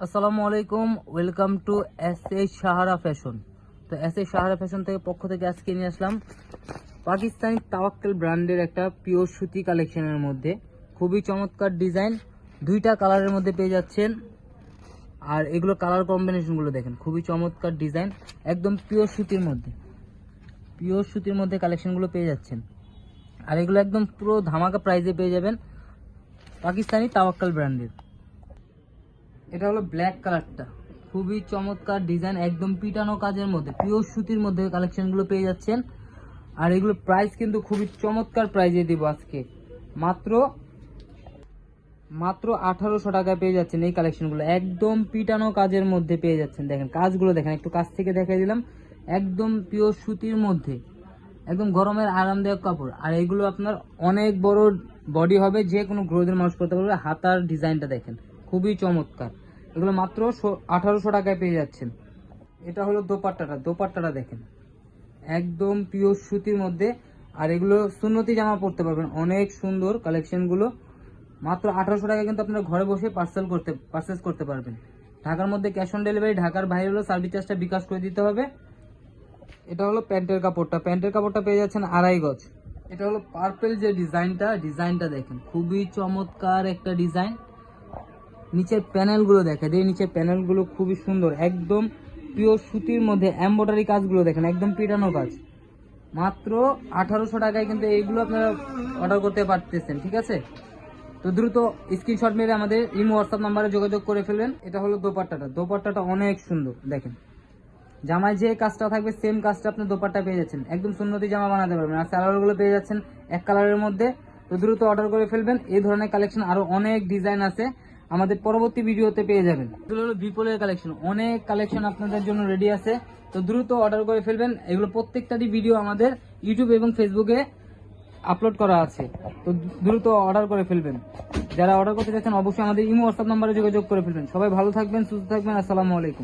আসসালামু আলাইকুম, welcome to Sahara fashion. তো সাহারা ফ্যাশন পক্ষ থেকে আজকে নিয়ে আসলাম পাকিস্তানি তাওয়াক্কেল ব্র্যান্ডের একটা পিওর সুতি কালেকশনের মধ্যে খুবই চমৎকার ডিজাইন, দুইটা কালারের মধ্যে পেয়ে যাচ্ছেন। আর এগুলো কালার কম্বিনেশনগুলো দেখেন, খুবই চমৎকার ডিজাইন, একদম পিওর সুতির মধ্যে কালেকশনগুলো পেয়ে যাচ্ছেন। আর এগুলো একদম পুরো ধামাকা প্রাইজে পেয়ে যাবেন পাকিস্তানি তাওয়াক্কেল ব্র্যান্ডের। এটা হলো ব্ল্যাক কালারটা, খুবই চমৎকার ডিজাইন, একদম পিটানো কাজের মধ্যে পিওর সুতির মধ্যে কালেকশনগুলো পেয়ে যাচ্ছেন। আর এগুলো প্রাইস কিন্তু খুবই চমৎকার প্রাইজে দিব আজকে, মাত্র 1800 টাকায় পেয়ে যাচ্ছেন এই কালেকশনগুলো, একদম পিটানো কাজের মধ্যে পেয়ে যাচ্ছেন। দেখেন কাজগুলো দেখেন, একটু কাছ থেকে দেখাই দিলাম, একদম পিওর সুতির মধ্যে, একদম গরমের আরামদায়ক কাপড়। আর এগুলো আপনার অনেক বড় বডি হবে, যে কোনো গ্রোদের মানুষ করতে পারবে। হাতার ডিজাইনটা দেখেন, খুবই চমৎকার। এগুলো মাত্র 1800 টাকায় পেয়ে যাচ্ছেন। এটা হলো দোপাট্টাটা দেখেন, একদম পিওর সুতির মধ্যে। আর এগুলো সুন্নতি জামা পরতে পারবেন, অনেক সুন্দর কালেকশনগুলো। মাত্র 1800 টাকায় কিন্তু আপনারা ঘরে বসে পারচেস করতে পারবেন। ঢাকার মধ্যে ক্যাশ অন ডেলিভারি, ঢাকার বাইরে হলো সার্ভিস চার্জটা বিকাশ করে দিতে হবে। এটা হলো প্যান্টের কাপড়টা পেয়ে যাচ্ছেন 2.5 গজ। এটা হলো পার্পল যে ডিজাইনটা দেখেন, খুবই চমৎকার একটা ডিজাইন। নিচের প্যানেলগুলো দেখেন, এই নিচের প্যানেলগুলো খুবই সুন্দর, একদম পিওর সুতির মধ্যে এমব্রয়ডারি কাজগুলো দেখেন, একদম পিটানো কাজ। মাত্র 1800 টাকায় কিন্তু এইগুলো আপনারা অর্ডার করতে পারতেছেন, ঠিক আছে? তো দ্রুত স্ক্রিনশট মেরে আমাদের ইমো হোয়াটসঅ্যাপ নাম্বারে যোগাযোগ করে ফেলবেন। এটা হলো দোপাট্টাটা অনেক সুন্দর দেখেন, জামায় যে কাজটা থাকবে সেম কাজটা আপনি দোপাট্টা পেয়ে যাচ্ছেন, একদম সুন্নতি জামা বানাতে পারবেন। আর সালোয়ারগুলো পেয়ে যাচ্ছেন এক কালারের মধ্যে। তো দ্রুত অর্ডার করে ফেলবেন, এই ধরনের কালেকশন আরো অনেক ডিজাইন আছে, আমাদের পরবর্তী ভিডিওতে পেয়ে যাবেন। এগুলো হলো বিপলের কালেকশন, অনেক কালেকশন আপনাদের জন্য রেডি আছে। তো দ্রুত অর্ডার করে ফেলবেন, এগুলো প্রত্যেকটারই ভিডিও আমাদের ইউটিউব এবং ফেসবুকে আপলোড করা আছে। তো দ্রুত অর্ডার করে ফেলবেন। যারা অর্ডার করতে চাচ্ছেন অবশ্যই আমাদের ইমো হোয়াটসঅ্যাপ নাম্বারে যোগাযোগ করে ফেলবেন। সবাই ভালো থাকবেন, সুস্থ থাকবেন, আসসালামু আলাইকুম।